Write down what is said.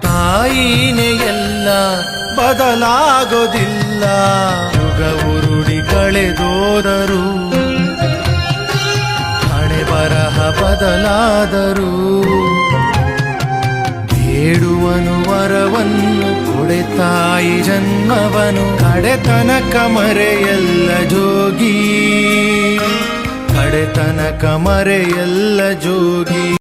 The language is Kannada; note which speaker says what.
Speaker 1: ತಾಯಿನೇ ಎಲ್ಲ ಬದಲಾಗೋದಿಲ್ಲ. ಯುಗ ಉರುಳಿ ಕಳೆದೋದರು, ಹಣೆ ಬರಹ ಬದಲಾದರು. ಬೇಡುವನು ವರವನ್ನು ಕೊಡೆ ತಾಯಿ ಜನ್ಮವನು, ಕಡೆತನಕ ಮರೆಯಲ್ಲ ಜೋಗಿ, ಕಡೆತನಕ ಮರೆಯಲ್ಲ ಜೋಗಿ.